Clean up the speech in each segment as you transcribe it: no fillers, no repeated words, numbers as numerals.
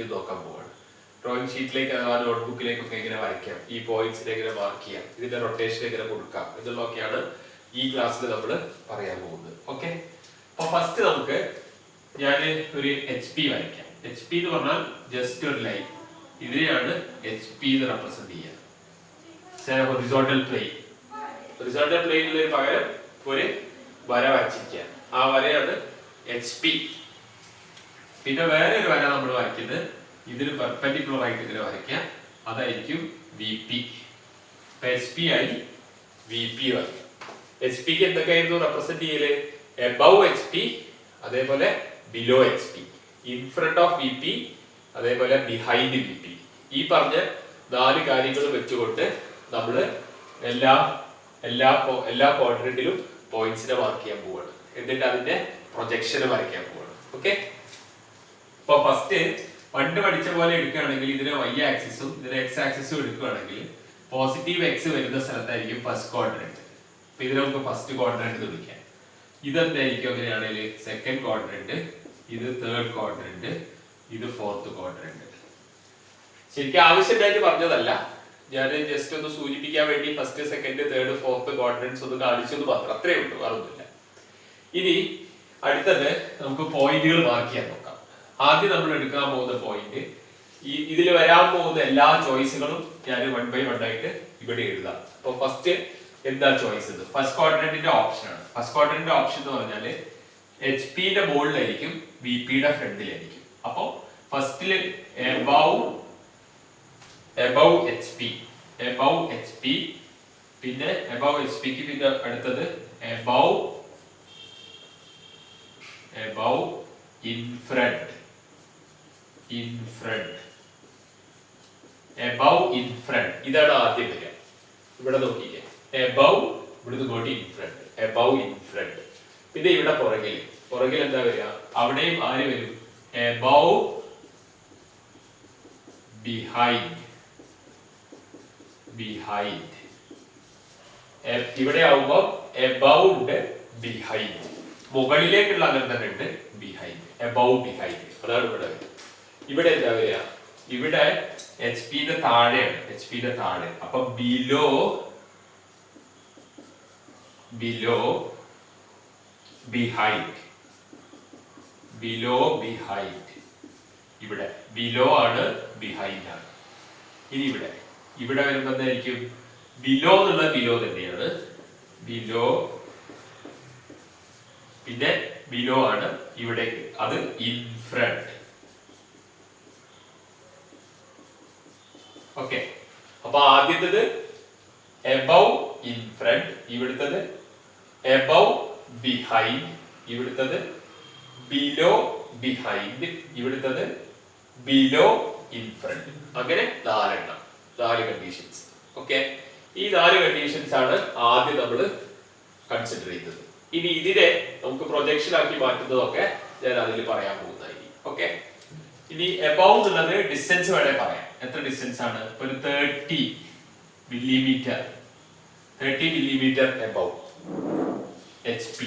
ഇത് നോക്കാൻ പോവാണ്. ഡ്രോയിങ് ഷീറ്റിലേക്ക് അഥവാ നോട്ട്ബുക്കിലേക്കൊക്കെ എങ്ങനെ വരയ്ക്കാം, ഈ പോയിന്റ്സിനെ എങ്ങനെ മാർക്ക് ചെയ്യാം, ഇതിന്റെ റൊട്ടേഷൻ എങ്ങനെ കൊടുക്കാം എന്നുള്ളതൊക്കെയാണ് ഈ ക്ലാസ്സിൽ നമ്മൾ പറയാൻ പോകുന്നത്. ഓക്കെ, അപ്പൊ ഫസ്റ്റ് നമുക്ക് ഞാൻ ഒരു HP വരയ്ക്കാം. HP എന്ന് പറഞ്ഞാൽ ജസ്റ്റ് ഒരു ലൈൻ. ഇതിനെയാണ് HP എന്ന് റെപ്രസെന്റ് ചെയ്യുക. Horizontal plane. ഹൊറിസോണ്ടൽ പ്ലെയിനിൽ പകരം ഒരു വര വരച്ചിരിക്കുക. ആ വരയാണ് HP. പിന്നെ വേറെ ഒരു വര നമ്മൾ വരയ്ക്കുന്നത് ഇതിന് പെർപെൻഡിക്കുലർ ആയിട്ട് ഇങ്ങനെ വരയ്ക്കാം. അതായിരിക്കും VP. HP ആയി VP വരയ്ക്കാം. HP ക്ക് എന്തൊക്കെയായിരുന്നു റെപ്രസെന്റ് ചെയ്യല്? എബവ് HP, അതേപോലെ below HP, in front of VP, അതേപോലെ ബിഹൈൻഡ് VP. ഈ പറഞ്ഞ 4 കാര്യങ്ങൾ വെച്ചുകൊണ്ട് നമ്മൾ എല്ലാ ക്വാഡ്രന്റിലും പോയിന്റ്സിനെ മാർക്ക് ചെയ്യാൻ പോവാണ്. എന്നിട്ട് അതിന്റെ പ്രൊജക്ഷന് വരയ്ക്കാൻ പോവാണ്. ഓക്കെ, അപ്പൊ ഫസ്റ്റ് പണ്ട് പഠിച്ച പോലെ എടുക്കുകയാണെങ്കിൽ ഇതിനെ Y ആക്സിസും ഇതിനെ X ആക്സിസും എടുക്കുകയാണെങ്കിൽ പോസിറ്റീവ് X വരുന്ന സ്ഥലത്തായിരിക്കും ഫസ്റ്റ് ക്വാഡ്രന്റ്. അപ്പൊ ഇതിനെ നമുക്ക് ഫസ്റ്റ് ക്വാഡ്രന്റ് എന്ന് വിളിക്കാം. ഇതെന്തായിരിക്കും അങ്ങനെയാണെങ്കിൽ സെക്കൻഡ് ക്വാഡ്രന്റ്, ഇത് തേർഡ് ക്വാഡ്രന്റ്, ഇത് ഫോർത്ത് ക്വാഡ്രന്റ്. ശരിക്കും ആവശ്യമായിട്ട് പറഞ്ഞതല്ല, ഞാൻ ജസ്റ്റ് ഒന്ന് സൂചിപ്പിക്കാൻ വേണ്ടി ഫസ്റ്റ് സെക്കൻഡ് തേർഡ് ഫോർത്ത് ക്വാഡ്രന്റ്സ് ഒന്ന് കാണിച്ചത് മാത്രം, അത്രേ ഉള്ളൂ, വേറൊന്നുമില്ല. ഇനി അടുത്തത് നമുക്ക് പോയിന്റുകൾ മാർക്ക് ചെയ്യാൻ നോക്കാം. ആദ്യം നമ്മൾ എടുക്കാൻ പോകുന്ന പോയിന്റ്, ഇതിൽ വരാൻ പോകുന്ന എല്ലാ ചോയ്സുകളും ഞാൻ 1 by 1 ആയിട്ട് ഇവിടെ എഴുതാം. അപ്പൊ ഫസ്റ്റ് എന്താ ചോയ്സ്? ഫസ്റ്റ് ക്വാഡ്രന്റിന്റെ ഓപ്ഷൻ ആണ്. ഫസ്റ്റ് ക്വാഡ്രന്റിന്റെ ഓപ്ഷൻ എന്ന് പറഞ്ഞാല് HP യുടെ മുകളിലായിരിക്കും, VP യുടെ ഫ്രണ്ടിലായിരിക്കും. അപ്പൊ ഫസ്റ്റില് എബവ് HP, പിന്നെ എബവ് HP ക്ക് പിന്നെ അടുത്തത് above in front, above in front. ഇതാണ് ആദ്യം വരിക. ഇവിടെ നോക്കിക്കേ, എബവ്, ഇവിടുന്ന് ഇങ്ങോട്ട് in front, above in front. പിന്നെ ഇവിടെ പുറകിൽ എന്താ വരിക? അവിടെയും ആര് വരും? Above behind. ഇവിടെ ആവുമ്പോ എബവ് ഉണ്ട്, ബിഹൈൻഡ്. മുകളിലേക്കുള്ള അങ്ങനെ തന്നെ ഉണ്ട്, ബിഹൈൻഡ്, എബവ് ബിഹൈൻഡ്. അതാണ് ഇവിടെ. ഇവിടെ എന്താ വരിക? ഇവിടെ HP യുടെ താഴെയാണ്, HP യുടെ താഴെ. അപ്പൊ ബിലോ ബിഹൈൻഡ്. ഇവിടെ ബിലോ ആണ്, ബിഹൈൻഡ് ആണ്. ഇനി ഇവിടെ വരുമ്പോ എന്തായിരിക്കും? ബിലോ എന്നുള്ള ബിലോ തന്നെയാണ്, ബിലോ, പിന്നെ ബിലോ ആണ് ഇവിടേക്ക്, അത് ഇൻ ഫ്രണ്ട്. ഓക്കെ, അപ്പൊ ആദ്യത്തേത് എബവ് ഇൻ ഫ്രണ്ട്, ഇവിടുത്തത് എബവ് ബിഹൈൻഡ്, ഇവിടുത്തത് ബിലോ ബിഹൈൻഡ്, ഇവിടുത്തത് ബിലോ ഇൻ ഫ്രണ്ട്. അങ്ങനെ 4 കണ്ടീഷൻസ്. ഓക്കെ, ഈ 4 കണ്ടീഷൻസ് ആണ് ആദ്യം നമ്മൾ കൺസിഡർ ചെയ്യുന്നത്. ഇനി ഇതിനെ നമുക്ക് പ്രൊജക്ഷൻ ആക്കി മാറ്റുന്നതൊക്കെ ഞാൻ അതിൽ പറയാൻ പോകുന്നതായിരിക്കും. ഓക്കെ, ഇനി എബവ് എന്നുള്ളത് ഡിസ്റ്റൻസ് വേണേ പറയാം. എത്ര ഡിസ്റ്റൻസ് ആണ്? ഒരു 30 millimetre above HP,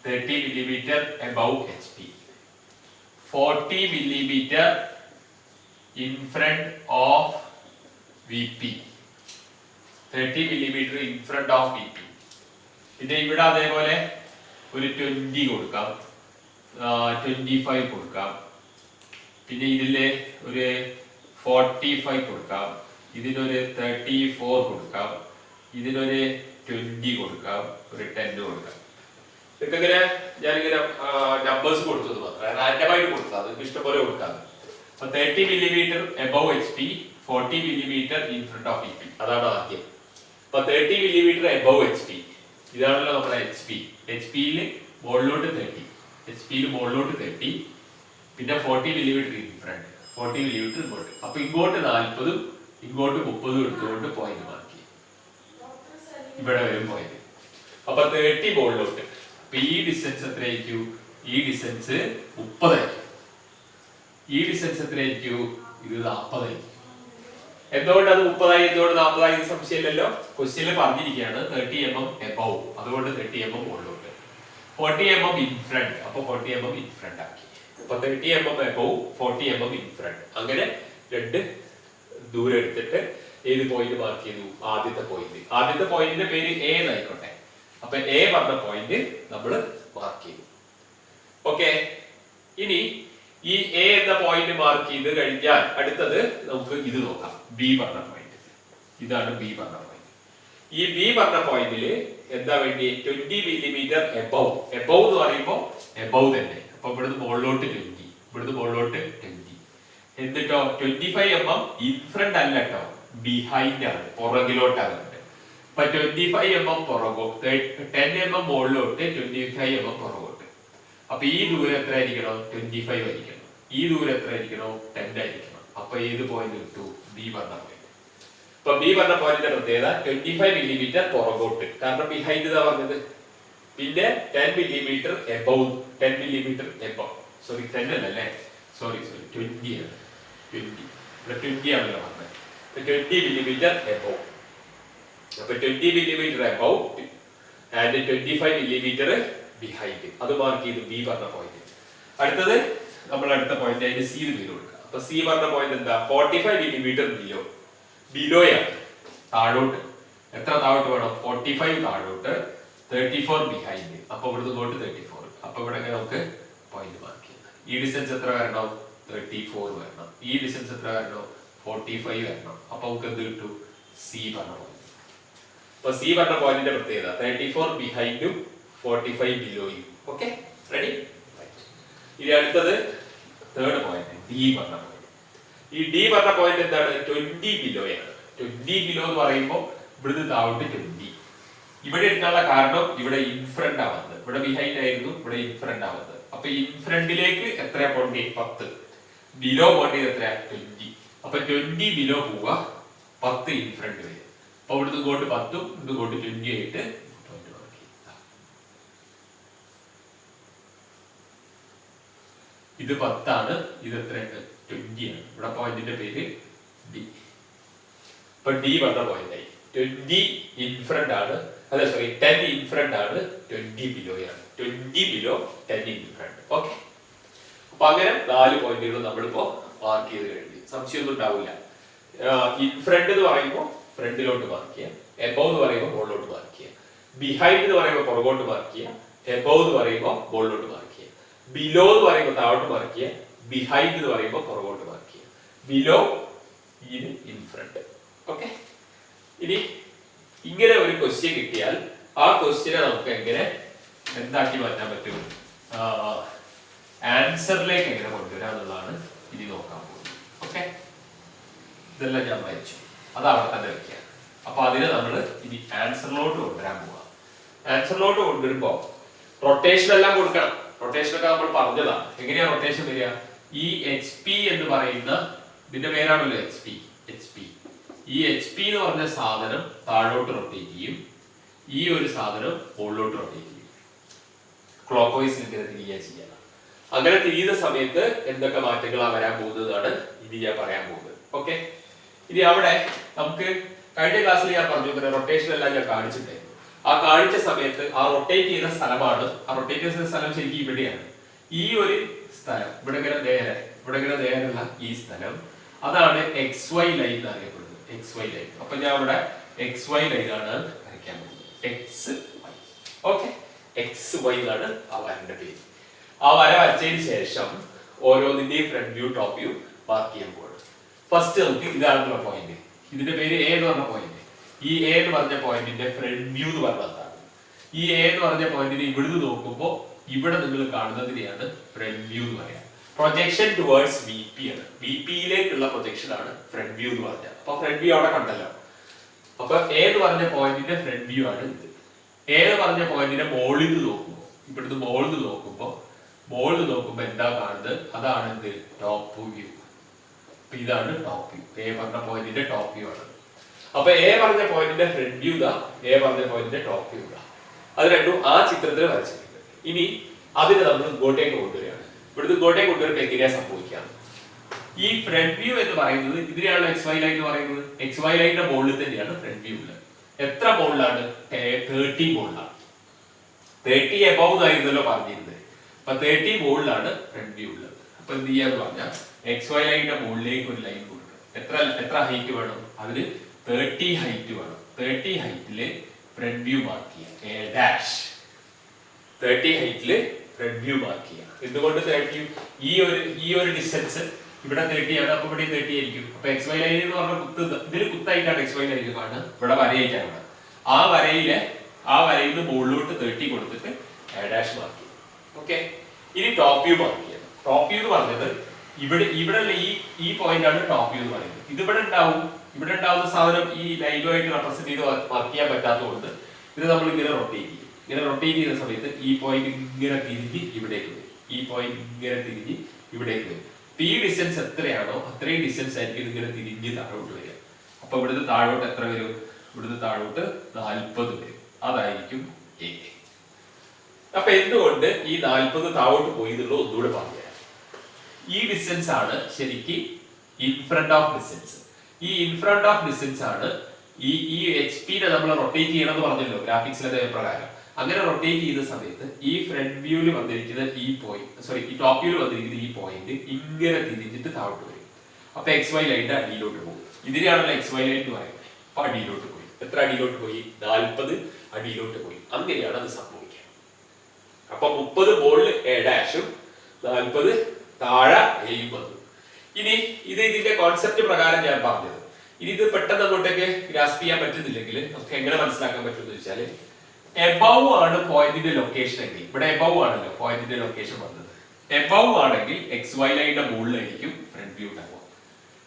30 millimetre above HP, 40 millimetre in front of VP, 30 millimeter in front of VP. പിന്നെ ഇവിടെ അതേപോലെ ഒരു 20 കൊടുക്കാം, 25 കൊടുക്കാം, പിന്നെ ഇതില് ഒരു 45 കൊടുക്കാം, ഇതിനൊരു 34 കൊടുക്കാം, ഇതിനൊരു 20 കൊടുക്കാം, ഒരു 10 കൊടുക്കാം. ഇതൊക്കെ ഇങ്ങനെ ഞാനിങ്ങനെ നമ്പേഴ്സ് കൊടുത്തത് മാത്രം, റാൻഡമായിട്ട് കൊടുത്താൽ നിങ്ങൾക്ക് ഇഷ്ടംപോലെ കൊടുക്കാം. 30 millimeter above HP, 40 millimeter in front of VP. അതാണ് ആദ്യം. അപ്പൊ 30 millimeter above HP, ഇതാണല്ലോ നമ്മുടെ HP-യിൽ മുകളിലോട്ട് 30, പിന്നെ 40 millimeter in front, 40 millimeter ഇങ്ങോട്ട്. അപ്പൊ ഇങ്ങോട്ട് 40, ഇങ്ങോട്ട് 30 എടുത്തുകൊണ്ട് പോയിന്റ് മാർക്ക്. ഇവിടെ വരും പോയിന്റ്. അപ്പൊ 30 മുകളിലോട്ട്. അപ്പൊ ഈ ഡിസ്റ്റൻസ് എത്രയായിരിക്കും? ഈ ഡിസ്റ്റൻസ് 30 ആയിരിക്കും. ഈ ഡിസ്റ്റൻസ് എത്രയായിരിക്കും? ഇത് 40 ആയിരിക്കും. എന്തുകൊണ്ട് അത് 30 എന്തുകൊണ്ട് 40 സംശയമില്ലല്ലോ. ക്വസ്റ്റ്യനിൽ പറഞ്ഞിരിക്കുകയാണ് 30 mm എബവ്, അതുകൊണ്ട് 30 mm മുകളിലോട്ട്, 40 mm ഇൻ ഫ്രണ്ട്, അപ്പൊ 40 mm ഇൻ ഫ്രണ്ട് ആക്കി. അപ്പൊ 30 mm above 40 mm in front. അങ്ങനെ രണ്ട് ദൂരം എടുത്തിട്ട് ഏത് പോയിന്റ് മാർക്ക് ചെയ്തു? ആദ്യത്തെ പോയിന്റിന്റെ പേര് എ എന്നായിക്കോട്ടെ. അപ്പൊ എ പറഞ്ഞ പോയിന്റ് നമ്മൾ മാർക്ക് ചെയ്തു. ഓക്കെ, ഇനി ഈ എ എന്ന പോയിന്റ് മാർക്ക് ചെയ്ത് കഴിഞ്ഞാൽ അടുത്തത് നമുക്ക് ഇത് നോക്കാം. ബി പറഞ്ഞ പോയിന്റ്, ഇതാണ് ബി പറഞ്ഞ പോയിന്റ്. ഈ ബി പറഞ്ഞ പോയിന്റില് എന്താ വേണ്ടി? 20 മില്ലിമീറ്റർ എബവ്. എബവ് എന്ന് പറയുമ്പോൾ എബവ് തന്നെ. അപ്പൊ ഇവിടുന്ന് മുകളിലോട്ട് 20, ഇവിടുന്ന് മുകളിലോട്ട് 20. എന്നിട്ടോ 25 mm ഇൻ ഫ്രണ്ട് അല്ല കേട്ടോ, ബിഹൈൻഡ് ആണ്, പുറകിലോട്ടാണ്. അപ്പൊ 25 mm പുറകോട്ട്, 10 mm മുകളിലോട്ട്, 25 mm പുറകോട്ട്. അപ്പൊ ഈ ദൂരം എത്ര ആയിരിക്കണം? 25 ആയിരിക്കണം. ഈ ദൂരം എത്ര ആയിരിക്കണം? 10 ആയിരിക്കണം. അപ്പൊ ഏത് പോയിന്റ് കിട്ടു? ബി പറഞ്ഞ പോയിന്റ്. അപ്പൊ ബി പറഞ്ഞ പോയിന്റിന്റെ പ്രത്യേകത 25 മില്ലിമീറ്റർ പുറകോട്ട്, കാരണം ബിഹൈൻഡ് ഇതാ പറഞ്ഞത്. പിന്നെ 10 millimetre above, 10 millimetre above, sorry 10 അല്ലേ, സോറി 20 ആണ്, 20 ആണല്ലോ പറഞ്ഞത്. 20 മില്ലിമീറ്റർ എബവ്. അപ്പൊ 20 millimetre above and 25 millimetre behind. അത് മാർക്ക് ചെയ്തു ബി പറഞ്ഞ പോയിന്റ്. അടുത്തത് നമ്മൾ അടുത്ത പോയിന്റ് അതിന് സി പേര് കൊടുക്കുക. അപ്പൊ സി പറഞ്ഞ പോയിന്റ് എന്താ? 45 മില്ലിമീറ്റർ ബിലോയാണ്, താഴോട്ട്. എത്ര താഴോട്ട് വേണം? 45 താഴോട്ട്, 34 ബിഹൈൻഡ്. അപ്പൊ ഇവിടുന്ന് ഇങ്ങോട്ട് 34. അപ്പൊ ഇവിടെ നമുക്ക് പോയിന്റ് മാർക്ക് ചെയ്യാം. ഈ ഡിസ്റ്റൻസ് എത്ര വരണം? 34 വരണം. ഈ ഡിസ്റ്റൻസ് എത്ര വരണം? 45 വരണം. അപ്പൊ നമുക്ക് എന്ത് കിട്ടും? സി പറഞ്ഞ പോയിന്റ്. അപ്പൊ സി പറഞ്ഞ പോയിന്റിന്റെ പ്രത്യേകത 34 ബിഹൈൻഡും 45 ബിലോയും. Okay, ready? ഇനി അടുത്തത് തേർഡ് പോയിന്റ്, ഡി പറഞ്ഞ പോയിന്റ്. ഈ ഡി പറഞ്ഞ പോയിന്റ് എന്താണ്? 20 ബിലോയാണ്. 20 ബിലോ എന്ന് പറയുമ്പോൾ ഇവിടുന്ന് താഴോട്ട് 20. ഇവിടെ എടുക്കാനുള്ള കാരണം ഇവിടെ ഇൻഫ്രണ്ട് ആവുന്നത്, ഇവിടെ ബിഹൈൻഡ് ആയിരുന്നു, ഇവിടെ ഇൻഫ്രണ്ട് ആവുന്നത്. അപ്പൊ ഇൻഫ്രണ്ടിലേക്ക് എത്രയാ പോണ്ടി? 10. ബിലോ പോണ്ടി എത്രയാ? 20. അപ്പൊ 20 ബിലോ പോവുക, 10 ഇൻഫ്രണ്ട് വരും. അപ്പൊ ഇവിടുന്ന് ഇങ്ങോട്ട് 10ഉം ഇവിടുന്ന് ഇങ്ങോട്ട് 20 ആയിട്ട് ഇത് 10 ആണ്, ഇത് എത്രയുണ്ട്? 20 ആണ്. ഇവിടെ പോയിന്റിന്റെ പേര് ഡി. ഇപ്പൊ ഡി പറഞ്ഞ പോയിന്റ് ആയി. 20 ഇൻഫ്രണ്ട് ആണ്, അല്ല സോറി 10 ഇൻഫ്രണ്ട് ആണ്, 20 ബിലോയാണ്. 20 ബിലോ 10 ഇൻഫ്രണ്ട്. ഓക്കെ, അപ്പൊ അങ്ങനെ 4 പോയിന്റുകൾ നമ്മളിപ്പോ മാർക്ക് ചെയ്ത് കഴിഞ്ഞു. സംശയമൊന്നും ഉണ്ടാവില്ല. ഇൻഫ്രണ്ട് എന്ന് പറയുമ്പോൾ ഫ്രണ്ടിലോട്ട് മാർക്ക് ചെയ്യാം, എബവ് എന്ന് പറയുമ്പോൾ മുകളിലോട്ട് മാർക്ക് ചെയ്യാം, ബിഹൈൻഡ് എന്ന് പറയുമ്പോൾ പുറകോട്ട് മാർക്ക് ചെയ്യാം, എബവ് എന്ന് പറയുമ്പോൾ മുകളിലോട്ട് മാർക്ക് ചെയ്യാം, ബിലോ എന്ന് പറയുമ്പോൾ താഴോട്ട് മാർക്ക് ചെയ്യാം, ബിഹൈൻഡ് എന്ന് പറയുമ്പോൾ പുറകോട്ട് മാർക്ക് ചെയ്യാം, ബിലോ ഇൻ ഫ്രണ്ട്. ഓക്കെ, ഇനി ഇങ്ങനെ ഒരു ക്വസ്റ്റ്യൻ കിട്ടിയാൽ ആ ക്വസ്റ്റ്യനെ നമുക്ക് എങ്ങനെ എന്താക്കി മാറ്റാൻ പറ്റും? ആൻസറിലേക്ക് എങ്ങനെ കൊണ്ടുവരാം എന്നുള്ളതാണ് ഇനി നോക്കാൻ പോകുന്നത്. ഓക്കെ, ഇതെല്ലാം ഞാൻ വായിച്ചു, അത് അവിടെ തന്നെ വെക്കുക. അപ്പൊ അതിനെ നമ്മൾ ഇനി ആൻസറിലോട്ട് കൊണ്ടുവരാൻ പോവാം. ആൻസറിലോട്ട് കൊണ്ടുവരുമ്പോ റൊട്ടേഷൻ എല്ലാം കൊടുക്കണം. റൊട്ടേഷൻ ഒക്കെ നമ്മൾ പറഞ്ഞതാണ്. എങ്ങനെയാ റൊട്ടേഷൻ വരിക? ഈ എച്ച് പി എന്ന് പറയുന്ന ഇതിന്റെ പേരാണല്ലോ എച്ച് പി. ഈ എച്ച് പി എന്ന് പറഞ്ഞ സാധനം താഴോട്ട് റൊട്ടേറ്റ് ചെയ്യും, ഈ ഒരു സാധനം മുകളിലോട്ട് റൊട്ടേറ്റ് ചെയ്യും. ക്ലോക്ക് വൈസ് ഇങ്ങനെ തിരികെ ചെയ്യണം. അങ്ങനെ തിരിയുന്ന സമയത്ത് എന്തൊക്കെ മാറ്റങ്ങളാണ് വരാൻ പോകുന്നതാണ് ഇനി ഞാൻ പറയാൻ പോകുന്നത്. ഓക്കെ, ഇനി അവിടെ നമുക്ക് കഴിഞ്ഞ ക്ലാസ്സിൽ ഞാൻ പറഞ്ഞു റൊട്ടേഷൻ എല്ലാം ഞാൻ കാണിച്ചിട്ടുണ്ടായിരുന്നു. ആ കാണിച്ച സമയത്ത് ആ റൊട്ടേറ്റ് ചെയ്യുന്ന സ്ഥലമാണ്, ആ റൊട്ടേറ്റ് ചെയ്യുന്ന സ്ഥലം ശരിക്കും ഇവിടെയാണ്. ഈ ഒരു സ്ഥലം ഇവിടെ ഇങ്ങനെ നേരെയുള്ള ഈ സ്ഥലം, അതാണ് എക്സ് വൈ ലൈൻ എന്ന് അറിയപ്പെടുന്നത്. X Y line. അപ്പൊ ഞാൻ ഇവിടെ എക്സ് വൈ ലൈൻ ആണ് വരയ്ക്കാൻ പോകുന്നത്. X Y. Okay, X Y എന്നാണ് ആ വരന്റെ പേര്. ആ വര വരച്ചതിന് ശേഷം ഓരോന്നിന്റെയും front view top view mark ചെയ്യാൻ പോകുന്നത്. ഫസ്റ്റ് നമുക്ക് ഇതാണുള്ള പോയിന്റ്, ഇതിന്റെ പേര് എ എന്ന് പറഞ്ഞ പോയിന്റ്. ഈ എ എന്ന് പറഞ്ഞ പോയിന്റിന്റെ ഫ്രണ്ട് വ്യൂ എന്ന് പറഞ്ഞതാണ്. ഈ എ എന്ന് പറഞ്ഞ പോയിന്റിന് ഇവിടുന്ന് നോക്കുമ്പോൾ ഇവിടെ നിങ്ങൾ കാണുന്നതിനെയാണ് ഫ്രണ്ട് വ്യൂ എന്ന് പറയാം. പ്രൊജക്ഷൻ ടുവേർഡ്സ് വി പി ആണ്. വി പിയിലേക്കുള്ള പ്രൊജക്ഷൻ ആണ് ഫ്രണ്ട് വ്യൂ എന്ന് പറഞ്ഞാൽ. അപ്പൊ ഫ്രണ്ട് വ്യൂ അവിടെ കണ്ടല്ലോ. അപ്പൊ എ എന്ന് പറഞ്ഞ പോയിന്റിന്റെ ഫ്രണ്ട് വ്യൂ ആണ് ഇത്. എ എന്ന് പറഞ്ഞ പോയിന്റിന്റെ മുകളിൽ നിന്ന് നോക്കുമ്പോൾ, ഇവിടുന്ന് മുകളിൽ നിന്ന് നോക്കുമ്പോൾ എന്താ കാണുന്നത്? അതാണ് എന്ത്? Top view. അപ്പൊ ഇതാണ് ടോപ്പ് വ്യൂ. എ പറഞ്ഞ പോയിന്റിന്റെ ടോപ്പ് വ്യൂ ആണ്. അപ്പൊ എ പറഞ്ഞ പോയിന്റിന്റെ ഫ്രണ്ട് വ്യൂ ഇതാ, എ പറഞ്ഞ പോയിന്റിന്റെ ടോപ്പ് വ്യൂ ഇതാ. അത് രണ്ടും ആ ചിത്രത്തിൽ വരച്ചിട്ടുണ്ട്. ഇനി അതിന് നമ്മൾ ഇങ്ങോട്ടേക്ക് കൊണ്ടുവരികയാണ്. ഇവിടുന്ന് ഇങ്ങോട്ടേക്ക് കൊണ്ടുവരുമ്പോൾ എങ്ങനെയാ സംഭവിക്കാം? ഈ ഫ്രണ്ട് വ്യൂ എന്ന് പറയുന്നത് ഇതിനെയാണ് എക്സ് വൈ ലൈൻ എന്ന് പറയുന്നത്. എക്സ് വൈ ലൈനിന്റെ മുകളിൽ തന്നെയാണ് ഫ്രണ്ട് വ്യൂ ഉള്ളത്. എത്ര മുകളിലാണ്? 30 മുകളിലാണ്. 30 എബവ് എന്നായിരുന്നല്ലോ പറഞ്ഞിരുന്നത്. അപ്പൊ 30 മുകളിലാണ് ഫ്രണ്ട് വ്യൂ ഉള്ളത്. അപ്പൊ എന്ത് ചെയ്യാന്ന് പറഞ്ഞാൽ XY ലൈനിന്റെ മുകളിലേക്ക് ഒരു ലൈൻ കൊടുക്കുക. എത്ര ഹൈറ്റ് വേണം? അതിന് 30 ഹൈറ്റ് വേണം. 30 ഹൈറ്റില് ഫ്രണ്ട് വ്യൂ മാർക്ക് ചെയ്യാം. A' 30 ഹൈറ്റില് ഫ്രണ്ട് വ്യൂ മാർക്ക് ചെയ്യാം. എന്തുകൊണ്ട് 30? ഈ ഒരു ഡിസ്റ്റൻസ് ഇവിടെ 30 ആണ്, അപ്പൊ ഇവിടെ 30 ആയിരിക്കും. അപ്പൊ XY ലൈൻ എന്ന് പറഞ്ഞ ഇതിൽ കുത്തായിട്ടാണ് XY ലൈൻ കാണുന്നത്, ഇവിടെ വരയായിട്ടാണ്. ആ വരയിൽ നിന്ന് മുകളിലോട്ട് 30 കൊടുത്തിട്ട് A' മാർക്ക് ചെയ്യും. ഓക്കെ, ഇനി ടോപ്പ് വ്യൂ മാർക്ക് ചെയ്യണം. ടോപ്പ് വ്യൂ എന്ന് പറഞ്ഞത് ഇവിടെ ഈ പോയിന്റ് ആണ് ടോപ്പ് വ്യൂ എന്ന് പറയുന്നത്. ഇത് ഇവിടെ ഉണ്ടാവുന്ന സാധനം ഈ ലൈനുമായിട്ട് റെപ്രസെന്റ് ചെയ്ത് മാർക്ക് ചെയ്യാൻ പറ്റാത്തതുകൊണ്ട് ഇത് നമ്മൾ ഇങ്ങനെ റൊട്ടേറ്റ് ചെയ്യും. ഇങ്ങനെ റൊട്ടേറ്റ് ചെയ്യുന്ന സമയത്ത് ഈ പോയിന്റ് ഇങ്ങനെ തിരിഞ്ഞ് ഇവിടേക്ക് വരും. ഈ പോയിന്റ് ഇങ്ങനെ തിരിഞ്ഞ് ഇവിടേക്ക് വരും. ഈ ഡിസ്റ്റൻസ് എത്രയാണോ അത്രയും ഡിസ്റ്റൻസ് ആയിരിക്കും ഇങ്ങനെ തിരിഞ്ഞ് താഴോട്ട് വരിക. അപ്പൊ ഇവിടുന്ന് താഴോട്ട് എത്ര വരും? ഇവിടുന്ന് താഴോട്ട് 40 വരും. അതായിരിക്കും A. അപ്പൊ എന്തുകൊണ്ട് ഈ 40 താഴോട്ട് പോയി എന്നുള്ളത് ഒന്നുകൂടെ പറഞ്ഞുതരാം. ഈ ഡിസ്റ്റൻസ് ആണ് ശരിക്കും ഇൻഫ്രണ്ട് ഓഫ് ഡിസ്റ്റൻസ്. ഈ ഇൻഫ്രണ്ട് ഓഫ് ഡിസ്റ്റൻസ് ആണ് ഈ HP നെ നമ്മൾ റൊട്ടേറ്റ് ചെയ്യണമെന്ന് പറഞ്ഞല്ലോ ഗ്രാഫിക്സിലെ പ്രകാരം. അങ്ങനെ റൊട്ടേറ്റ് ചെയ്യുന്ന സമയത്ത് ഈ ഫ്രണ്ട് വ്യൂവിൽ വന്നിരിക്കുന്ന ഈ ടോപ്പ് വ്യൂവിൽ വന്നിരിക്കുന്ന ഈ പോയിന്റ് ഇങ്ങനെ തിരിഞ്ഞിട്ട് താഴോട്ട് വരും. അപ്പൊ XY ലൈനിന്റെ അടിയിലോട്ട് പോകും. ഇതിനെയാണല്ലോ XY ലൈൻ എന്ന് പറയുന്നത്. അപ്പൊ അടിയിലോട്ട് പോയി. എത്ര അടിയിലോട്ട് പോയി? 40 അടിയിലോട്ട് പോയി. അങ്ങനെയാണ് അത് സംഭവിക്കുക. അപ്പൊ 30 മുകളിൽ A' 40 താഴെ Aയും വന്നു. ഇനി ഇതിന്റെ കോൺസെപ്റ്റ് പ്രകാരം ഞാൻ പറഞ്ഞത്. ഇനി ഇത് പെട്ടെന്ന് അങ്ങോട്ടേക്ക് ഗ്രാസ്പ് ചെയ്യാൻ പറ്റുന്നില്ലെങ്കിൽ നമുക്ക് എങ്ങനെ മനസ്സിലാക്കാൻ പറ്റുമെന്ന് വെച്ചാല്, എബവ് ആണ് പോയിന്റിന്റെ ലൊക്കേഷൻ എങ്കിൽ, ഇവിടെ എബവ് ആണല്ലോ പോയിന്റിന്റെ ലൊക്കേഷൻ വന്നത്. എബവ് ആണെങ്കിൽ XY ലൈനിന്റെ മുകളിലായിരിക്കും ഫ്രണ്ട് വ്യൂ ഉണ്ടാവുക.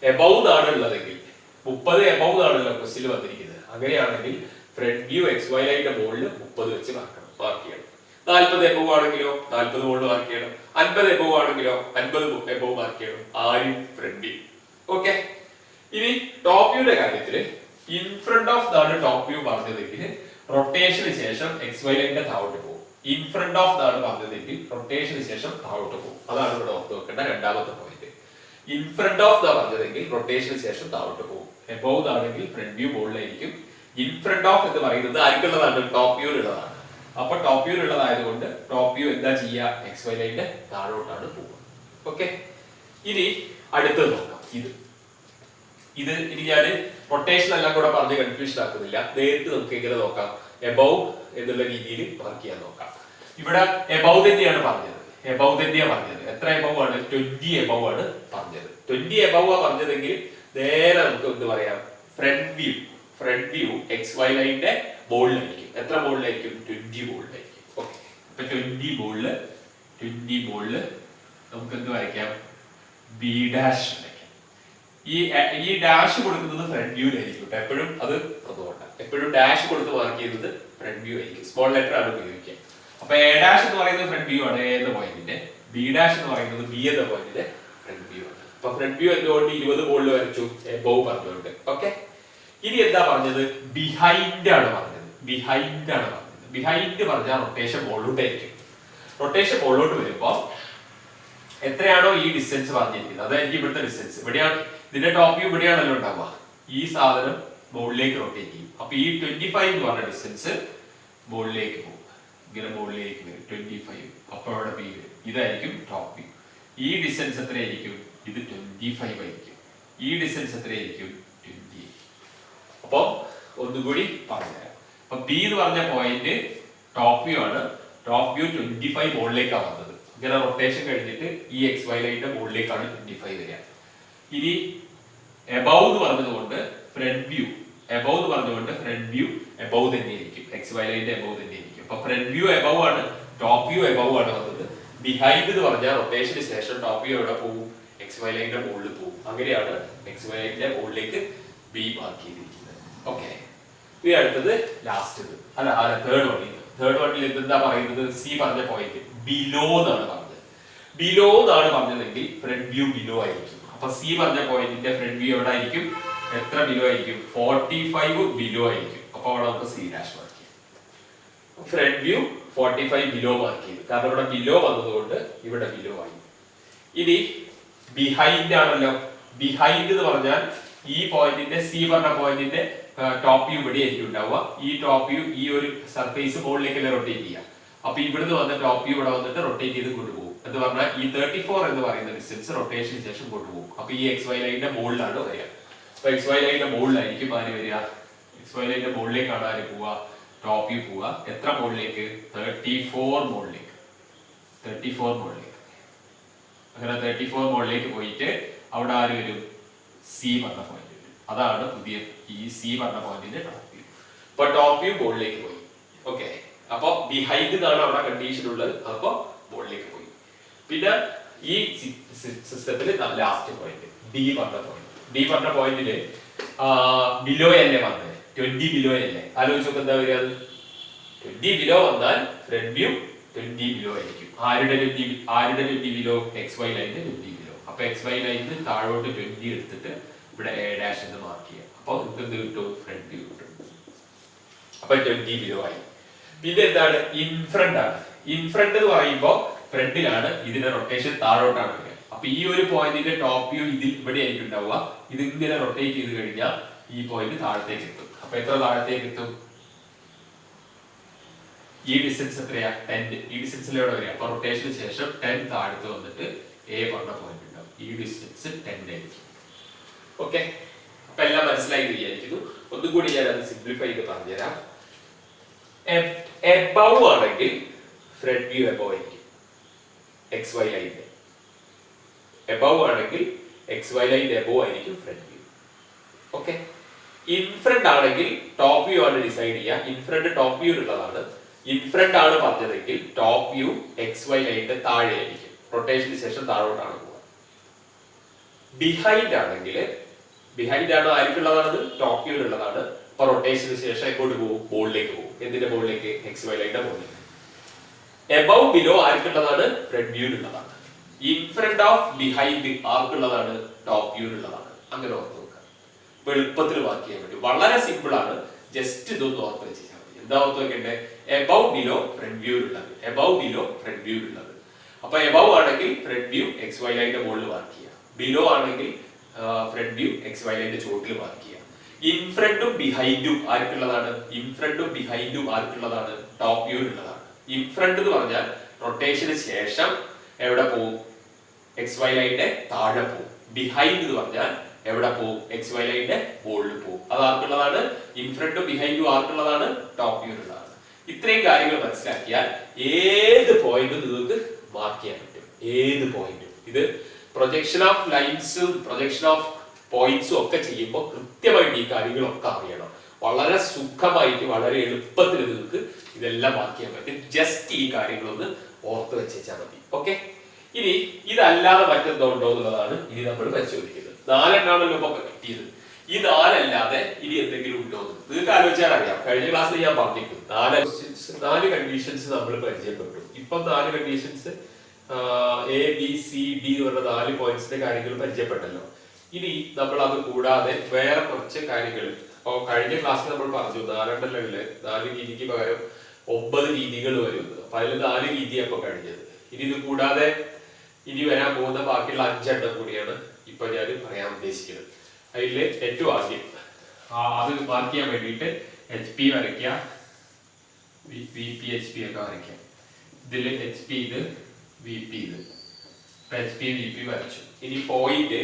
എബവ് ആണ് ഉള്ളതെങ്കിൽ 30 എബവ് ആണല്ലോ ക്വസ്റ്റ്യൻ വന്നിരിക്കുന്നത്. അങ്ങനെയാണെങ്കിൽ ഫ്രണ്ട് വ്യൂ XY ലൈനിന്റെ മുകളിൽ 30 വെച്ച് മാർക്ക് ചെയ്യണം. 40 എബവ് ആണെങ്കിലോ 40 മുകളിൽ മാർക്ക് ചെയ്യണം. 50 എബവ് ആണെങ്കിലോ 50 എബവ് മാർക്ക് ചെയ്യണം. ആരും ഫ്രണ്ട് വ്യൂ. ഓക്കെ, ഇനി ടോപ്പ് വ്യൂയുടെ കാര്യത്തില് ഇൻഫ്രണ്ട് ഓഫ് ദാണ് ടോപ്പ് വ്യൂ പറഞ്ഞതെങ്കിൽ റൊട്ടേഷന് ശേഷം XY ലൈനിന്റെ താഴോട്ട് പോകും. ഇൻഫ്രണ്ട് ഓഫ് ദാണ് പറഞ്ഞതെങ്കിൽ റൊട്ടേഷന് ശേഷം താഴോട്ട് പോകും. അതാണ് ഇവിടെ ഓർത്ത് വെക്കേണ്ട രണ്ടാമത്തെ പോയിന്റ്. ഇൻഫ്രണ്ട് ഓഫ് ദാ പറഞ്ഞതെങ്കിൽ റൊട്ടേഷന് ശേഷം താഴോട്ട് പോകും. എബവ് ആണെങ്കിൽ ഫ്രണ്ട് വ്യൂ മുകളിലായിരിക്കും. ഇൻഫ്രണ്ട് ഓഫ് എന്ന് പറയുന്നത് ആർക്കുള്ളതാണ്? ടോപ്പ് വ്യൂവിലുള്ളതാണ്. അപ്പൊ ടോപ്പ് വ്യൂവിലുള്ളതായതുകൊണ്ട് ടോപ്പ് വ്യൂ എന്താ ചെയ്യുക? XY ലൈനിന്റെ താഴോട്ടാണ് പോകുക. ഓക്കെ, ഇനി അടുത്തത് നോക്കാം. ഇനി ഞാൻ റൊട്ടേഷൻ എല്ലാം കൂടെ പറഞ്ഞ് കൺഫ്യൂഷൻ ആക്കുന്നില്ല. നേരിട്ട് നമുക്ക് എങ്ങനെ നോക്കാം? എബവ് എന്നുള്ള രീതിയിൽ മാർക്ക് ചെയ്യാൻ നോക്കാം. ഇവിടെ എബവ് തന്നെയാണ് പറഞ്ഞത്. എത്ര എബവ് ആണ്? 20 എബവ് ആണ് പറഞ്ഞത്. 20 എബവ് പറഞ്ഞതെങ്കിൽ നേരെ നമുക്ക് എന്ത് പറയാം? ഫ്രണ്ട് വ്യൂ XY ലൈനിന്റെ ബോളിലായിരിക്കും. എത്ര ബോളിലായിരിക്കും? 20 ബോളിലായിരിക്കും. ഓക്കെ, അപ്പൊ 20 ബോളില് നമുക്ക് എന്ത് വരയ്ക്കാം? B' വരയ്ക്കാം. ഈ ഡാഷ് കൊടുക്കുന്നത് ഫ്രണ്ട് വ്യൂവിലായിരിക്കും. എപ്പോഴും അത് അതുകൊണ്ടാണ് എപ്പോഴും ഡാഷ് കൊടുത്ത് മാർക്ക് ചെയ്യുന്നത് ഫ്രണ്ട് വ്യൂ ആയിരിക്കും. സ്മോൾ ലെറ്റർ ആണ് ഉപയോഗിക്കുക. അപ്പൊ A' എന്ന് പറയുന്നത് ഫ്രണ്ട് വ്യൂ ആണ് A എന്ന പോയിന്റിന്റെ. B' എന്ന് പറയുന്നത് B എന്ന പോയിന്റിന്റെ ഫ്രണ്ട് വ്യൂ ആണ്. അപ്പൊ ഫ്രണ്ട് വ്യൂ എന്തുകൊണ്ട് 20 ബോളിൽ വരച്ചു? എബവ് പറഞ്ഞുകൊണ്ട്. ഓക്കെ, ഇനി എന്താ പറഞ്ഞത്? ബിഹൈൻഡ് ആണ് പറഞ്ഞത്. ബിഹൈൻഡ് പറഞ്ഞാൽ റൊട്ടേഷൻ മുകളിലോട്ടായിരിക്കും. റൊട്ടേഷൻ മുകളിലോട്ട് വരുമ്പോ എത്രയാണോ ഈ ഡിസ്റ്റൻസ് പറഞ്ഞിരിക്കുന്നത് അതായിരിക്കും ഇവിടുത്തെ ഡിസ്റ്റൻസ്. ഇവിടെയാണ് ഇതിന്റെ ടോപ്പ് വ്യൂ, ഇവിടെയാണല്ലോ ഉണ്ടാവുക. ഈ സാധനം മുകളിലേക്ക് റൊട്ടേറ്റ് ചെയ്യും. അപ്പൊ ഈ 25 എന്ന് പറഞ്ഞ ഡിസ്റ്റൻസ് മുകളിലേക്ക് പോകും. ഇങ്ങനെ മുകളിലേക്ക് വരും 25. അപ്പൊ അവിടെ B വരും. ഇതായിരിക്കും ടോപ്പ് വ്യൂ. ഈ ഡിസ്റ്റൻസ് എത്രയായിരിക്കും? ഇത് 25 ആയിരിക്കും. ഈ ഡിസ്റ്റൻസ് എത്രയായിരിക്കും? 20. അപ്പൊ ഒന്നുകൂടി പറഞ്ഞുതരാം. അപ്പൊ B എന്ന് പറഞ്ഞ പോയിന്റ് ടോപ്പ് വ്യൂ ആണ്. ടോപ്പ് വ്യൂ 25 മുകളിലേക്കാണ് വന്നത്. ഇങ്ങനെ റൊട്ടേഷൻ കഴിഞ്ഞിട്ട് ഈ XY ലൈനിന്റെ മുകളിലേക്കാണ് 25 വരിക. ഇനി എബവ് എന്ന് പറഞ്ഞതുകൊണ്ട് ഫ്രണ്ട് വ്യൂ എബവ് തന്നെയായിരിക്കും. XY ലൈനിന്റെ എബവ് തന്നെയായിരിക്കും. അപ്പൊ ഫ്രണ്ട് വ്യൂ എബവ് ആണ്, ടോപ്പ് വ്യൂ എബവ് ആണ് വന്നത്. ബിഹൈൻഡ് എന്ന് പറഞ്ഞാൽ റൊട്ടേഷന് ശേഷം ടോപ്പ് വ്യൂ എവിടെ പോകും? XY ലൈനിന്റെ മുകളിൽ പോകും. അങ്ങനെയാണ് XY ലൈനിന്റെ മുകളിലേക്ക് B മാർക്ക് ചെയ്തിരിക്കുന്നത്. ഓക്കെ, ഇനി അടുത്തത് ലാസ്റ്റ് തേർഡ് വണ്ണിൽ എന്താ പറയുന്നത്? C പറഞ്ഞ പോയിന്റ് ബിലോ എന്നാണ് പറഞ്ഞത്. ബിലോ എന്നാണ് പറഞ്ഞതെങ്കിൽ ഫ്രണ്ട് വ്യൂ ബിലോ ആയിരിക്കും. അപ്പൊ C പറഞ്ഞ പോയിന്റിന്റെ ഫ്രണ്ട് വ്യൂ എവിടെ ആയിരിക്കും? എത്ര ബിലോ ആയിരിക്കും? 45 ബിലോ ആയിരിക്കും. അപ്പൊ അവിടെ നമുക്ക് C' മാർക്ക് ചെയ്യാം. ഫ്രണ്ട് വ്യൂ 45 ബിലോ മാർക്ക് ചെയ്തു. കാരണം ഇവിടെ ബിലോ വന്നതുകൊണ്ട് ഇവിടെ ബിലോ ആയി. ഇനി ബിഹൈൻഡ് ആണല്ലോ. ബിഹൈൻഡ് എന്ന് പറഞ്ഞാൽ ഈ പോയിന്റിന്റെ C പറഞ്ഞ പോയിന്റിന്റെ ടോപ്പ് വ്യൂ ഇവിടെ ആയിരിക്കും ഉണ്ടാവുക. ഈ ടോപ്പ് വ്യൂ ഈ ഒരു സർഫേസ് മുകളിലേക്കല്ലേ റൊട്ടേറ്റ് ചെയ്യുക. അപ്പൊ ഇവിടുന്ന് വന്ന ടോപ്പ് വ്യൂ ഇവിടെ വന്നിട്ട് റൊട്ടേറ്റ് ചെയ്ത് കൊണ്ടുപോകും. എന്ന് പറഞ്ഞാൽ ഈ 34 എന്ന് പറയുന്ന ഡിസ്റ്റൻസ് റൊട്ടേഷന് ശേഷം കൊണ്ടുപോകും. അപ്പൊ ഈ എക്സ് വൈ ലൈനിന്റെ മുകളിലാണ് വരിക. അപ്പൊ എക്സ് വൈ ലൈനിന്റെ മുകളിലായിരിക്കും ആര് വരിക? എക്സ് വൈ ലൈനിന്റെ മുകളിലേക്കാണ് ആര് പോവുക? ടോപ്പ് വ്യൂ പോവുക. എത്ര മുകളിലേക്ക്? 34 മുകളിലേക്ക്. 34 മുകളിലേക്ക്. അങ്ങനെ 34 മുകളിലേക്ക് പോയിട്ട് അവിടെ ആര് വരും? സി പറഞ്ഞ പോയിന്റ് വരും. അതാണ് പുതിയ ഈ സി പറഞ്ഞ പോയിന്റിന്റെ ടോപ്പ് വ്യൂ. അപ്പൊ ടോപ്പ് വ്യൂ മുകളിലേക്ക് പോയി. ഓക്കെ, അപ്പൊ ബിഹൈൻഡ് എന്നാണ് അവിടെ കണ്ടീഷൻ ഉള്ളത്. അപ്പൊ മുകളിലേക്ക് പോയി. പിന്നെ ഈ സിസ്റ്റത്തിൽ ലാസ്റ്റ് പോയിന്റ് ഡി പറഞ്ഞ പോയിന്റ്. ഡി പറഞ്ഞ പോയിന്റില് ബിലോ അല്ലേ വന്നത്? 20 ബിലോ അല്ലേ? ആലോചിച്ച് നോക്ക് എന്താ വരിക? 20 ബിലോ വന്നാൽ ഫ്രണ്ട് വ്യൂ 20 ബിലോ ആയിരിക്കും. ആരുടെ 20 ബിലോ? എക്സ് വൈ ലൈനിന് 20 ബിലോ. അപ്പൊ എക്സ് വൈ ലൈനിന് താഴോട്ട് 20 എടുത്തിട്ട് ഇവിടെ എ ഡാഷ് എന്ന് മാർക്ക് ചെയ്യാം. അപ്പൊ നിങ്ങൾക്ക് എന്ത് കിട്ടും? ഫ്രണ്ട് വ്യൂ കിട്ടും. അപ്പൊ 20 ബിലോ ആയി. പിന്നെ എന്താണ്? ഇൻഫ്രണ്ട് ആണ്. ഇൻഫ്രണ്ട് എന്ന് പറയുമ്പോൾ ഫ്രണ്ടിലാണ്, ഇതിന്റെ റൊട്ടേഷൻ താഴോട്ടാണ് വരിക. അപ്പൊ ഈ ഒരു പോയിന്റിന്റെ ടോപ്പ് വ്യൂ ഇതിൽ ഇവിടെ ആയിരിക്കും ഉണ്ടാവുക. ഇത് ഇങ്ങനെ റൊട്ടേറ്റ് ചെയ്ത് കഴിഞ്ഞാൽ ഈ പോയിന്റ് താഴത്തേക്ക് എത്തും. അപ്പൊ എത്ര താഴത്തേക്ക് എത്തും? ഈ ഡിസ്റ്റൻസ് എത്രയാ? 10. ഈ ഡിസ്റ്റൻസിലൂടെ വരിക. അപ്പൊ റൊട്ടേഷന് ശേഷം 10 താഴത്ത് വന്നിട്ട് എ പറഞ്ഞ പോയിന്റ് ഉണ്ടാവും. ഈ ഡിസ്റ്റൻസ് 10 ആയിരിക്കും. ഓക്കെ, അപ്പൊ എല്ലാം മനസ്സിലായി വിചാരിക്കുന്നു. ഒന്നുകൂടി ഞാൻ അത് സിംപ്ലിഫൈ ചെയ്ത് പറഞ്ഞുതരാം. എബവ് ആണെങ്കിൽ ഫ്രണ്ട് വ്യൂ എബവ് ആയിരിക്കും. എക്സ് വൈ ലൈനിന്റെ എബവ് ആണെങ്കിൽ എക്സ് വൈ ലൈൻ എബവ് ആയിരിക്കും ഫ്രണ്ട് വ്യൂ. ഓക്കെ, ഇൻഫ്രണ്ട് ആണെങ്കിൽ ടോപ്പ് വ്യൂ ആണ് ഡിസൈഡ് ചെയ്യുക. ഇൻഫ്രണ്ട് ടോപ്പ് വ്യൂ ഉള്ളതാണ്. ഇൻഫ്രണ്ട് ആണ് പറഞ്ഞതെങ്കിൽ ടോപ്പ് വ്യൂ എക്സ് വൈ ലൈനിന്റെ താഴെ ആയിരിക്കും. റൊട്ടേഷന് ശേഷം താഴോട്ടാണ് പോവുക. ബിഹൈൻഡ് ആണെങ്കിൽ, ബിഹൈൻഡ് ആണ് ആർക്കുള്ളതാണ്? ടോപ്പ് വ്യൂ ഉള്ളതാണ്. അപ്പൊ റൊട്ടേഷന് ശേഷം എങ്ങോട്ട് പോകും? മുകളിലേക്ക് പോകും. എന്തിന്റെ മുകളിലേക്ക്? എക്സ് വൈ ലൈനിന്റെ മുകളിലേക്ക്. എബവ് ബിലോ ആർക്കുള്ളതാണ്? ഫ്രണ്ട് വ്യൂ ഉള്ളതാണ്. ഇൻഫ്രണ്ട് ഓഫ് ബിഹൈൻഡ് ആർക്കുള്ളതാണ്? ടോപ്പ് വ്യൂ ഉള്ളതാണ്. അങ്ങനെ ഓർത്ത് നോക്കുക. എളുപ്പത്തിൽ വർക്ക് ചെയ്യാൻ പറ്റും. വളരെ സിമ്പിൾ ആണ്. ജസ്റ്റ് ഇതൊന്ന് ഓർത്ത് വെച്ചാൽ മതി. എന്താ ഓർത്ത് വെക്കേണ്ടത്? എബവ് ബിലോ ഫ്രണ്ട് വ്യൂ ഉള്ളത്. എബവ് ബിലോ ഫ്രണ്ട് വ്യൂ ഉള്ളത്. അപ്പൊ എബവ് ആണെങ്കിൽ ഫ്രണ്ട് വ്യൂ എക്സ് വൈ ലൈനിന്റെ മുകളിൽ വർക്ക് ചെയ്യാം. ബിലോ ആണെങ്കിൽ ഫ്രണ്ട് വ്യൂ എക്സ് വൈ ലൈനിന്റെ ചുവട്ടിൽ വർക്ക് ചെയ്യാം. ഇൻഫ്രണ്ടും ബിഹൈൻഡും ആർക്കുള്ളതാണ്? ഇൻഫ്രണ്ടും ബിഹൈൻഡും ആർക്കുള്ളതാണ്? ടോപ്പ് വ്യൂ ഉള്ളതാണ്. ഇൻഫ്രണ്ട് എന്ന് പറഞ്ഞാൽ റൊട്ടേഷന് ശേഷം എവിടെ പോവും? എക്സ് വൈ ലൈനിന്റെ താഴെ പോവും. ബിഹൈൻഡ് എന്ന് പറഞ്ഞാൽ എവിടെ പോവും? എക്സ് വൈ ലൈനിന്റെ മുകളിൽ പോവും. അത് ആർക്കുള്ളതാണ്? ഇൻഫ്രണ്ടും ബിഹൈൻഡും ആർക്കുള്ളതാണ്? ടോപ്പ് വ്യൂ ഉള്ളതാണ്. ഇത്രയും കാര്യങ്ങൾ മനസ്സിലാക്കിയാൽ ഏത് പോയിന്റും നിങ്ങൾക്ക് മാർക്ക് ചെയ്യാൻ പറ്റും. ഏത് പോയിന്റും. ഇത് പ്രൊജക്ഷൻ ഓഫ് ലൈൻസും പ്രൊജക്ഷൻ ഓഫ് പോയിന്റ്സും ഒക്കെ ചെയ്യുമ്പോൾ കൃത്യമായിട്ട് ഈ കാര്യങ്ങളൊക്കെ അറിയണം. വളരെ സുഖമായിട്ട് വളരെ എളുപ്പത്തിൽ നിങ്ങൾക്ക് ഇതെല്ലാം മാർക്ക് ചെയ്യാൻ പറ്റും. ജസ്റ്റ് ഈ കാര്യങ്ങളൊന്ന് ഓർത്ത് വെച്ചാൽ മതി. ഓക്കെ, ഇനി ഇതല്ലാതെ മറ്റെന്തോ ഉണ്ടോ എന്നുള്ളതാണ് ഇനി നമ്മൾ പരിശോധിക്കുന്നത്. 4 എണ്ണാണല്ലോ ഇപ്പൊ കിട്ടിയത്. ഈ 4 അല്ലാതെ ഇനി എന്തെങ്കിലും ഉണ്ടോ എന്ന് നിങ്ങൾക്ക് ആലോചിച്ചാൽ അറിയാം. കഴിഞ്ഞ ക്ലാസ്സിൽ ഞാൻ പറഞ്ഞിട്ടുണ്ട് 4 കണ്ടീഷൻസ് നമ്മൾ പരിചയപ്പെട്ടു. ഇപ്പൊ 4 conditions A B C D എന്ന് പറഞ്ഞ 4 പോയിന്റ്സിന്റെ കാര്യങ്ങൾ പരിചയപ്പെട്ടല്ലോ. ഇനി നമ്മൾ അത് കൂടാതെ വേറെ കുറച്ച് കാര്യങ്ങൾ. അപ്പൊ കഴിഞ്ഞ ക്ലാസ്സിൽ നമ്മൾ പറഞ്ഞു 4 എണ്ണങ്ങളില് 4 രീതിക്ക് പകരം 9 രീതികൾ വരും. അപ്പൊ അതിൽ 4 രീതിയാണ് ഇപ്പൊ കഴിഞ്ഞത്. ഇനി ഇത് കൂടാതെ ഇനി വരാൻ പോകുന്ന ബാക്കിയുള്ള 5 എണ്ണം കൂടിയാണ് ഇപ്പൊ ഞാൻ പറയാൻ ഉദ്ദേശിക്കുന്നത്. അതില് ഏറ്റവും ആദ്യം അത് മാർക്ക് ചെയ്യാൻ വേണ്ടിയിട്ട് എച്ച് പി വരയ്ക്കുക, വി പി എച്ച് പി ഒക്കെ വരയ്ക്കാം. ഇതില് എച്ച് പി ഇത്, വി പി ഇത്. എച്ച് പി വി പി വരച്ചു. ഇനി point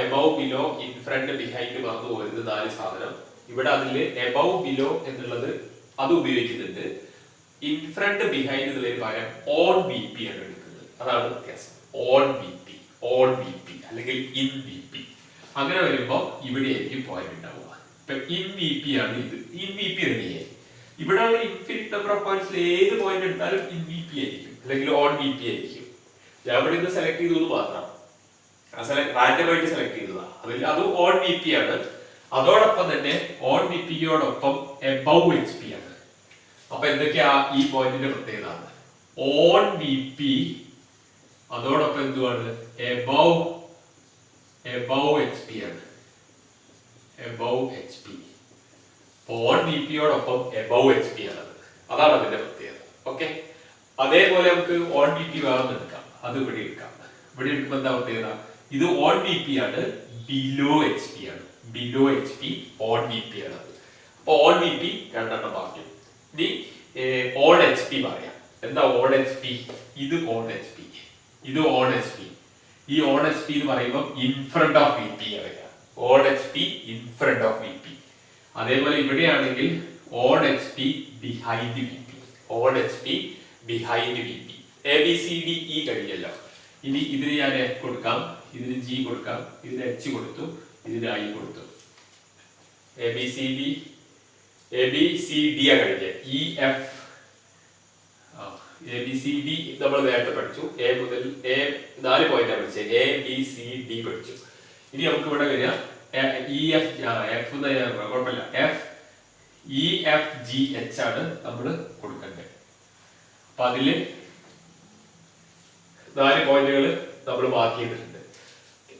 above below in front behind മറന്നു പോയത് 4 സാധനം. ഇവിടെ അതില് എബവ് ബിലോ എന്നുള്ളത് അത് ഉപയോഗിക്കുന്നുണ്ട്. ഇൻഫ്രണ്ട് ബിഹൈൻഡ് എന്നുള്ളതിന് പകരം ഓൺ ബി പി ആണ് എടുക്കുന്നത്. അതാണ് വ്യത്യാസം. On B P, on B P അല്ലെങ്കിൽ ഇൻ ബി പി. അങ്ങനെ വരുമ്പോൾ ഇവിടെ ആയിരിക്കും പോയിന്റ് ഉണ്ടാവുക. ഇപ്പൊ ഇൻ ബി പി ആണ് ഇത്. ഇൻ ബി പി റെഡിയായി. ഇവിടെ ഉള്ള ഇൻഫിനിറ്റ് നമ്പർ ഓഫ് പോയിന്റ്സിൽ ഏത് പോയിന്റ് എടുത്താലും ഇൻ ബി പി ആയിരിക്കും അല്ലെങ്കിൽ ഓൺ ബി പി ആയിരിക്കും. ഞാൻ ഇവിടെ നിന്ന് സെലക്ട് ചെയ്തത് മാത്രം റാൻഡമായിട്ട് സെലക്ട് ചെയ്തതാ. അതിൽ അത് ഓൺ ബി പി ആണ്. അതോടൊപ്പം തന്നെ ഓൺ ബി പിയോടൊപ്പം എബവ് എച്ച് പി ആണ്. അപ്പൊ എന്തൊക്കെയാ ഈ പോയിന്റിന്റെ പ്രത്യേകത? ഓൺ ബി പി അതോടൊപ്പം എന്തുവാണ്? എബവ് എച്ച് പി ആണ്. Above H P. On B പിയോടൊപ്പം എബവ് എച്ച് പി ആണ്. അതാണ് അതിന്റെ പ്രത്യേകത. ഓക്കെ, അതേപോലെ നമുക്ക് ഓൺ ബി പി വേറെ എടുക്കാം. അത് ഇവിടെ എടുക്കാം. ഇവിടെ എടുക്കുമ്പോൾ എന്താ പ്രത്യേകത? ഇത് ഓൺ ബി പി ആണ്, ബിലോ എച്ച് പി ആണ്. Below H P on B P ആണ്. അപ്പൊ ഓൺ ബി പി 2 എണ്ണം പറഞ്ഞു. ഇനി ഓൺ എച്ച് പി പറയാം. എന്താ ഓൺ എച്ച് പി? ഇത് ഓൺ എച്ച് പി, ഇത് ഓൺ എച്ച് പി. ഈ ഓൺ എച്ച് പി എന്ന് പറയുമ്പോൾ in front of V P ആണ്. On H P in front of V P. അതേപോലെ ഇവിടെയാണെങ്കിൽ on H P behind V P, on H P behind V P. A B C D E കഴിഞ്ഞല്ലോ. ഇനി ഇതിന് ഞാൻ F കൊടുക്കാം, ഇതിന് G കൊടുക്കാം, ഇതിന് എച്ച് കൊടുത്തു, ഇതിന് ഐ കൊടുത്തു. A B C D, A B C D ആ കഴിഞ്ഞ E F, A B C D നമ്മൾ നേരത്തെ പഠിച്ചു. എ മുതൽ എ 4 പോയിന്റാണ് പഠിച്ചത്. എ ബി സി ഡി പഠിച്ചു. ഇനി നമുക്ക് ഇവിടെ വരിക ഇ എഫ്, എഫ് കുഴപ്പമില്ല, F E F G H ആണ് നമ്മൾ കൊടുക്കേണ്ടത്. അപ്പൊ അതില് 4 പോയിന്റുകൾ നമ്മൾ മാർക്ക് ചെയ്തിട്ടുണ്ട്.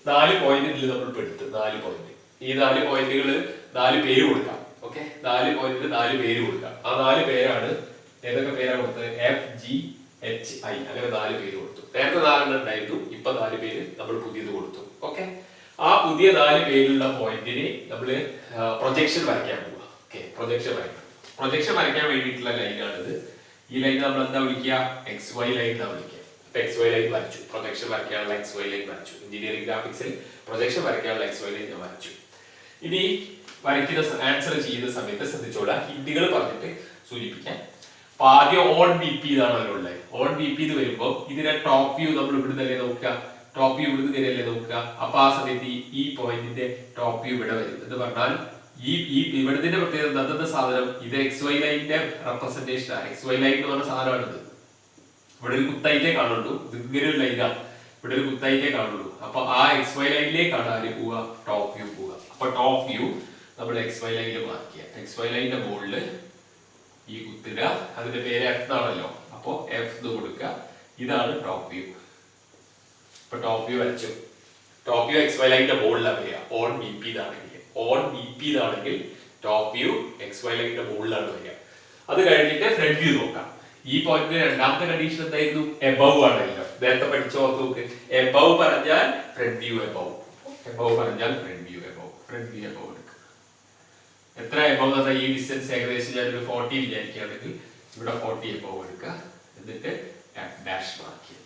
4 പോയിന്റ് ഇതിൽ നമ്മൾ എടുത്ത് 4 പോയിന്റ്. ഈ 4 പോയിന്റുകൾ 4 പേര് കൊടുക്കാം. ഓക്കെ, 4 പോയിന്റിന് 4 പേര് കൊടുക്കാം. ആ 4 പേരാണ് ഏതൊക്കെ പേരാണ് കൊടുത്തത്? എഫ് ജി എച്ച് ഐ, അങ്ങനെ 4 പേര് കൊടുത്തു. നേരത്തെ 4 ഉണ്ടായിരുന്നു, ഇപ്പൊ 4 പേര് നമ്മൾ പുതിയത് കൊടുത്തു. ഓക്കെ, ആ പുതിയ 4 പേരുള്ള പോയിന്റിന് നമ്മൾ പ്രൊജക്ഷൻ വരയ്ക്കാൻ പോവുക. ഓക്കെ, പ്രൊജക്ഷൻ വരയ്ക്കാം. പ്രൊജക്ഷൻ വരയ്ക്കാൻ വേണ്ടിയിട്ടുള്ള ലൈനാണിത്. ഈ ലൈൻ നമ്മൾ എന്താ വിളിക്കുക? എക്സ് വൈ ലൈൻ എന്നാ വിളിക്കുക. എക്സ് വൈ ലൈൻ വരച്ചു, പ്രൊജക്ഷൻ വരയ്ക്കാനുള്ള എക്സ് വൈ ലൈൻ വരച്ചു. എഞ്ചിനീയറിംഗ് ഗ്രാഫിക്സിൽ പ്രൊജക്ഷൻ വരയ്ക്കാനുള്ള എക്സ് വൈ ലൈൻ ഞാൻ വരച്ചു. ഇനി വരയ്ക്കുന്ന ആൻസർ ചെയ്യുന്ന സമയത്ത് ശ്രദ്ധിച്ചോളാം, ഹിന്ദികൾ പറഞ്ഞിട്ട് സൂചിപ്പിക്കാൻ. അപ്പൊ ആദ്യം ഓൺ ബി പി ഇതാണല്ലോ ഉള്ളത്. ഓൺ ബി പി എന്ന് വരുമ്പോൾ ഇതിനെ ടോപ്പ് വ്യൂ നമ്മൾ ഇവിടുന്നല്ലേ നോക്കുക, ടോപ്പ് വ്യൂ ഇവിടുന്ന് കയറിയല്ലേ നോക്കുക. അപ്പൊ ആ സമയത്ത് ഈ പോയിന്റിന്റെ ടോപ്പ് വ്യൂ ഇവിടെ വരും. എന്ന് പറഞ്ഞാൽ ഈ ഇവിടുത്തെ പ്രത്യേകത എന്താ? സാധനം ഇത് എക്സ് വൈ ലൈനിന്റെ റെപ്രസെന്റേഷൻ ആണ്. എക്സ് വൈ ലൈൻ എന്ന് പറഞ്ഞ സാധനമാണിത്. ഇവിടെ ഒരു കുത്തായിട്ടേ കാണുള്ളൂ, ഇങ്ങനെ ഒരു ലൈനാണ്, ഇവിടെ ഒരു കുത്തായിട്ടേ കാണുള്ളൂ. അപ്പൊ ആ എക്സ് വൈ ലൈനിലേക്കാണ് ആര് പോവുക? ടോപ്പ് വ്യൂ പോവുക. അപ്പൊ ടോപ്പ് വ്യൂ നമ്മൾ എക്സ് വൈ ലൈനിൽ മാർക്ക് ചെയ്യാം. എക്സ് വൈ ലൈനിന്റെ മുകളില് ഈ കുത്തിടുക, അതിന്റെ പേര് എഫ് എന്നാണല്ലോ. അപ്പൊ എഫ് എന്ന് കൊടുക്കുക. ഇതാണ് ടോപ്പ് വ്യൂ. ഇപ്പൊ ടോപ്പ് വ്യൂ വരച്ചു. ടോപ്പ് വ്യൂ എക്സ് വൈ ലൈനിന്റെ മുകളിലാണ് വരിക. ഓൺ ബി പി ഇതാണെങ്കിൽ, ഓൺ ബി പി ഇതാണെങ്കിൽ ടോപ്പ് വ്യൂ എക്സ് വൈ ലൈനിന്റെ മുകളിലാണ് വരിക. അത് കഴിഞ്ഞിട്ട് ഫ്രണ്ട് വ്യൂ നോക്കാം. ഈ പോയിന്റിന്റെ രണ്ടാമത്തെ കണ്ടീഷൻ എന്തായിരുന്നു? എബവ് ആണല്ലോ. നേരത്തെ പഠിച്ച ഓർത്ത് നോക്ക്. എബവ് പറഞ്ഞാൽ ഫ്രണ്ട് വ്യൂ എബവ്, എബവ് പറഞ്ഞാൽ front view above, front view above എടുക്കുക. എത്ര എബവ് എന്ന് പറഞ്ഞാൽ ഈ ഡിസ്റ്റൻസ് ഏകദേശം ഞാനൊരു 40 വിചാരിക്കുകയാണെങ്കിൽ ഇവിടെ 40 എബവ് എടുക്കുക. എന്നിട്ട് എഫ് ഡാഷ് മാർക്ക് ചെയ്യുക.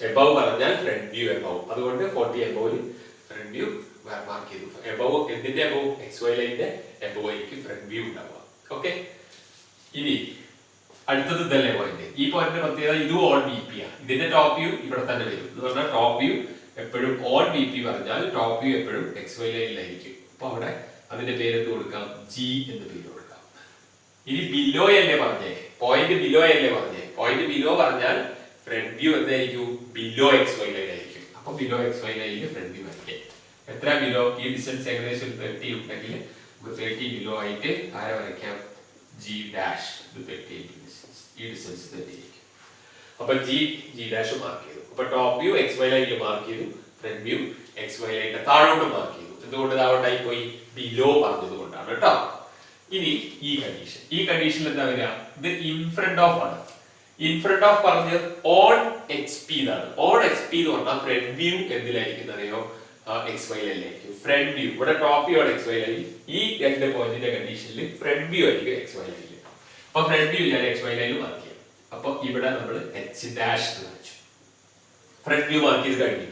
എബവ് പറഞ്ഞാൽ ഫ്രണ്ട് വ്യൂ എബവ്, അതുകൊണ്ട് 40 എബവ് ഫ്രണ്ട് വ്യൂ മാർക്ക് ചെയ്തു. എബവ് എന്തിന്റെ എബവ്? എക്സ് വൈ ലൈനിന്റെ എബവ് ആയിരിക്കും ഫ്രണ്ട് വ്യൂ ഉണ്ടാവുക. ഓക്കെ, ഇനി അടുത്തത് ഇതല്ലേ പോയിന്റ്. ഈ പോയിന്റിന്റെ പ്രത്യേകത ഇതും ഓൺ ബി പി ആണ്. ഇതിന്റെ ടോപ്പ് വ്യൂ ഇവിടെ തന്നെ വരും. എന്ന് പറഞ്ഞാൽ ടോപ്പ് വ്യൂ എപ്പോഴും ഓൺ ബി പി പറഞ്ഞാൽ ടോപ്പ് വ്യൂ എപ്പോഴും എക്സ് വൈ ലൈനിലായിരിക്കും. അപ്പൊ അവിടെ അതിന്റെ പേരെന്ത് കൊടുക്കാം? ജി എന്ന് പേര് കൊടുക്കാം. ഇനി ബിലോ അല്ലേ പറഞ്ഞേ? പോയിന്റ് ബിലോ അല്ലേ പറഞ്ഞേ? പോയിന്റ് ബിലോ പറഞ്ഞാൽ ഫ്രണ്ട് വ്യൂ എന്തായിരിക്കും? ബിലോ എക്സ് വൈ ലൈൻ ആയിരിക്കും. അപ്പൊ ബിലോ എക്സ് വൈ ലൈനിൽ ഫ്രണ്ട് വ്യൂ ആയിരിക്കും. എത്ര ബിലോ? ഈ ഡിസ്റ്റൻസ് ഏകദേശം 30 ഉണ്ടെങ്കിൽ നമുക്ക് 30 ബിലോ ആയിട്ട് ആരെ വരയ്ക്കാം? G dash. ഇത് 30 ഡിസ്റ്റൻസ്, ഈ ഡിസ്റ്റൻസ് 30 ആയിരിക്കും. അപ്പൊ ജി ഡാഷ് മാർക്ക് ചെയ്തു. അപ്പൊ ടോപ്പ് വ്യൂ എക്സ് വൈ ലൈനിൽ മാർക്ക് ചെയ്തു, ഫ്രണ്ട് വ്യൂ എക്സ് വൈ ലൈനിന്റെ താഴോട്ട് മാർക്ക് ചെയ്തു. എന്തുകൊണ്ട് താഴോട്ടായി പോയി? ബിലോ പറഞ്ഞത് കൊണ്ടാണ് കേട്ടോ. ഇനി ഈ കണ്ടീഷനിൽ എന്താ വരിക? ഇത് ഇൻ ഫ്രണ്ട് ഓഫ് ആണ്. ഇൻ ഫ്രണ്ട് ഓഫ് പറഞ്ഞത് ഓൺ എച്ച് പി എന്നാണ്. ഓൺ എച്ച് പി എന്ന് പറഞ്ഞാൽ ഫ്രണ്ട് വ്യൂ എന്തിലായിരിക്കും അറിയോ? എക്സ് വൈ ലൈനിലായിരിക്കും ഫ്രണ്ട് വ്യൂ. ഇവിടെ ടോപ്പ് വ്യൂ ആണ് എക്സ് വൈ ലൈൻ. ഈ 2 പോയിന്റിന്റെ കണ്ടീഷനിൽ ഫ്രണ്ട് വ്യൂ ആയിരിക്കും എക്സ് വൈ ലൈനിൽ. അപ്പൊ ഫ്രണ്ട് വ്യൂ ഞാൻ എക്സ് വൈ ലൈനിൽ മാർക്ക് ചെയ്യാം. അപ്പൊ ഇവിടെ നമ്മൾ എച്ച് ഡാഷ് എന്ന് വെച്ചു. ഫ്രണ്ട് വ്യൂ മാർക്ക് ചെയ്ത് കഴിഞ്ഞു.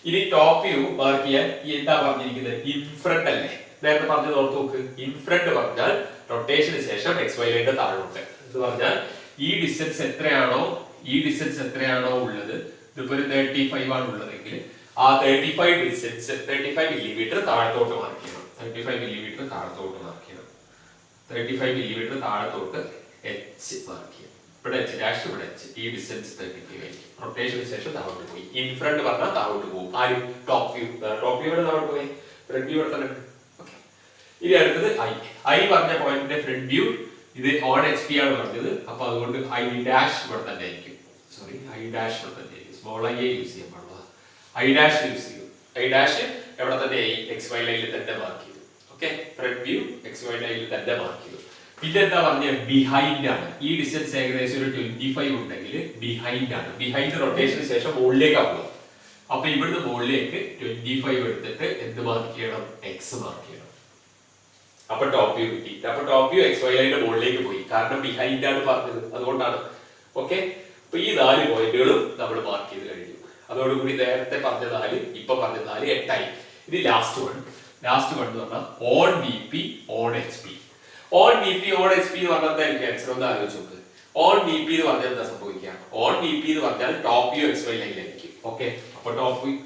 ഇനി ടോപ്പ് വ്യൂ മാർക്ക് ചെയ്യാൻ എന്താ പറഞ്ഞിരിക്കുന്നത്? ഇൻ ഫ്രണ്ട് അല്ലേ? നേരത്തെ പറഞ്ഞത് ഓർത്ത് നോക്ക്. ഇൻ ഫ്രണ്ട് പറഞ്ഞാൽ റൊട്ടേഷന് ശേഷം എക്സ് വൈ ലൈനിന്റെ താഴോട്ട്. എന്ന് പറഞ്ഞാൽ ഈ ഡിസ്റ്റൻസ് എത്രയാണോ ഉള്ളത്, ഇതിപ്പോ ഒരു 35 ആണ് ഉള്ളതെങ്കിൽ ആ 35 ഡിസ്റ്റൻസ് 35 മില്ലിമീറ്റർ താഴത്തോട്ട് മാർക്ക് ചെയ്യണം. 35 മില്ലിമീറ്റർ താഴത്തോട്ട് മാർക്ക് ചെയ്യണം. 35 മില്ലിമീറ്റർ താഴത്തോട്ട് എച്ച് മാർക്ക് ചെയ്യണം. ഇവിടെ എച്ച് ഡാഷ്, ഇവിടെ എച്ച്. ഈ ഡിസ്റ്റൻസ് 35 ആയിരിക്കും. റൊട്ടേഷന് ശേഷം താഴോട്ട് പോയി. ഇൻ ഫ്രണ്ട് പറഞ്ഞാൽ താഴോട്ട് പോകും. ആരും ടോപ്പ് വ്യൂ ഇവിടെ താഴോട്ട് പോയി, ഫ്രണ്ട് വ്യൂ ഇവിടെ തന്നെ. ഓക്കെ, ഇനി അടുത്തത് ഐ പറഞ്ഞ പോയിന്റിന്റെ ഫ്രണ്ട് വ്യൂ ഇത് ഓൺ എച്ച് പി ആണ് പറഞ്ഞത്. അപ്പൊ അതുകൊണ്ട് ഐ ഡാഷ് ഇവിടെ തന്നെ ആയിരിക്കും. ഐ ഡാഷ് ഇവിടെ തന്നെ ആയിരിക്കും. സ്മോൾ ഐ യൂസ് ചെയ്യാൻ പാടുള്ള. ഐ ഡാഷ് യൂസ് ചെയ്യും. ഐ ഡാഷ് എവിടെ തന്നെ എക്സ് വൈ ലൈനിൽ തന്നെ മാർക്ക് ചെയ്തു. Okay, front view X Y ലൈനിൽ തന്നെ മാർക്ക് ചെയ്തു. പിന്നെ എന്താ പറഞ്ഞ? ബിഹൈൻഡ് ആണ്. ഈ ഡിസ്റ്റൻസ് ഏകദേശം ഒരു 25 ഉണ്ടെങ്കിൽ ബിഹൈൻഡ് ആണ്. ബിഹൈൻഡ് റൊട്ടേഷന് ശേഷം മുകളിലേക്കാണ് പോകുക. അപ്പൊ ഇവിടുന്ന് മുകളിലേക്ക് 25 എടുത്തിട്ട് എന്ത് മാർക്ക് ചെയ്യണം? എക്സ് മാർക്ക് ചെയ്യണം. അപ്പൊ ടോപ്പ് വ്യൂ കിട്ടി. അപ്പൊ ടോപ്പ് വ്യൂ എക്സ് വൈ ലൈനിന്റെ മുകളിലേക്ക് പോയി. കാരണം ബിഹൈൻഡ് ആണ് പറഞ്ഞത്, അതുകൊണ്ടാണ്. ഓക്കെ, അപ്പൊ ഈ 4 പോയിന്റുകളും നമ്മൾ മാർക്ക് ചെയ്ത് കഴിഞ്ഞു. അതോടുകൂടി നേരത്തെ പറഞ്ഞ 4 ഇപ്പൊ പറഞ്ഞ 4 8ആയി. ഇത് ലാസ്റ്റ് വൺ എന്ന് പറഞ്ഞാൽ on V P on H P. On V P on H P എന്ന് പറഞ്ഞാൽ എന്തായിരിക്കും ആൻസർ? ഒന്ന് ആലോചിച്ച് നോക്ക്. ഓൺ വി പി എന്ന് പറഞ്ഞാൽ എന്താ സംഭവിക്കുക? ഓൺ വി പി എന്ന് പറഞ്ഞാൽ ടോപ്പ് വ്യൂ എക്സ് വൈ ലൈനിലായിരിക്കും. ഓക്കെ, അപ്പൊ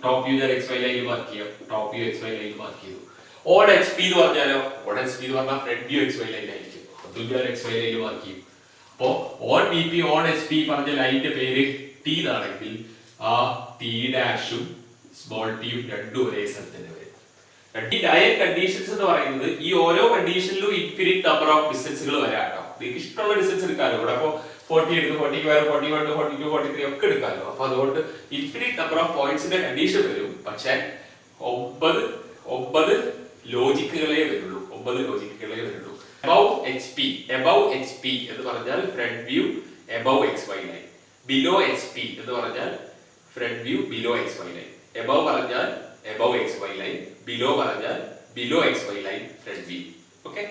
ടോപ്പ് വ്യൂ ഞാൻ എക്സ് വൈ ലൈനിൽ മാർക്ക് ചെയ്യാം. ടോപ്പ് വ്യൂ എക്സ് വൈ ലൈനിൽ മാർക്ക് ചെയ്തു. ഓൺ എച്ച് പി എന്ന് പറഞ്ഞാലോ? ഓൺ എച്ച് പി എന്ന് പറഞ്ഞാൽ ഫ്രണ്ട് വ്യൂ എക്സ് വൈ ലൈനിലായിരിക്കും. അതും ഞാൻ എക്സ് വൈ ലൈനിൽ മാർക്ക് ചെയ്യും. അപ്പോ on V P on H P പറഞ്ഞ ലൈനിന്റെ പേര് ടി എന്നാണെങ്കിൽ ആ ടി ഡാഷും സ്മോൾ ടിയും രണ്ടും ഒരേ സ്ഥലത്ത് തന്നെ വരും. ഈ ഡയൽ കണ്ടീഷൻസ് എന്ന് പറയുന്നത് ഈ ഓരോ കണ്ടീഷനിലും ഇൻഫിനിറ്റ് നമ്പർ ഓഫ് ഡിസ്റ്റൻസുകൾ വരാട്ടോ. നിങ്ങൾക്ക് ഇഷ്ടമുള്ള ഡിസ്റ്റൻസ് എടുക്കാമല്ലോ. ഇവിടെ അപ്പോ 40 എടുക്കും, 41, 41, 42, 43 ഒക്കെ എടുക്കാമല്ലോ. അപ്പൊ അതുകൊണ്ട് ഇൻഫിനിറ്റ് നമ്പർ ഓഫ് പോയിന്റ്സിന്റെ കണ്ടീഷൻ വരും. പക്ഷെ 9 ലോജിക്കുകളെ വരുള്ളൂ. 9 ലോജിക്കുകളെ വരുള്ളൂ. Above HP എന്ന് പറഞ്ഞാൽ front view above XY line. Below HP എന്ന് പറഞ്ഞാൽ front view below XY line. Above പറഞ്ഞാൽ above XY ലൈൻ. Below പറഞ്ഞാൽ below XY line front view. Okay,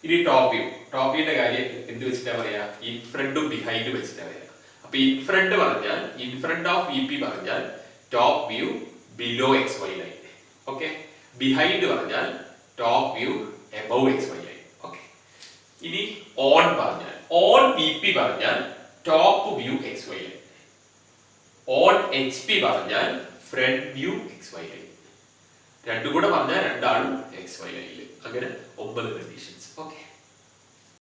ഇനി ടോപ്പ് വ്യൂന്റെ കാര്യം എന്ത് വെച്ചിട്ടാ പറയാ? ഇൻ ഫ്രണ്ടും ബിഹൈൻഡും വെച്ചിട്ടാ പറയാ. അപ്പൊ ഇൻ ഫ്രണ്ട് പറഞ്ഞാൽ in front of V P പറഞ്ഞാൽ top view below XY line. Okay, behind പറഞ്ഞാൽ top view above XY line. Okay, ഇനി ഓൺ പറഞ്ഞാൽ ഓൺ വി പി പറഞ്ഞാൽ top view XY line. On H P പറഞ്ഞാൽ front view XY line. രണ്ടും കൂടെ പറഞ്ഞാൽ രണ്ടാളും XY ലൈനിൽ. അങ്ങനെ 9 കണ്ടീഷൻസ്. ഓക്കെ.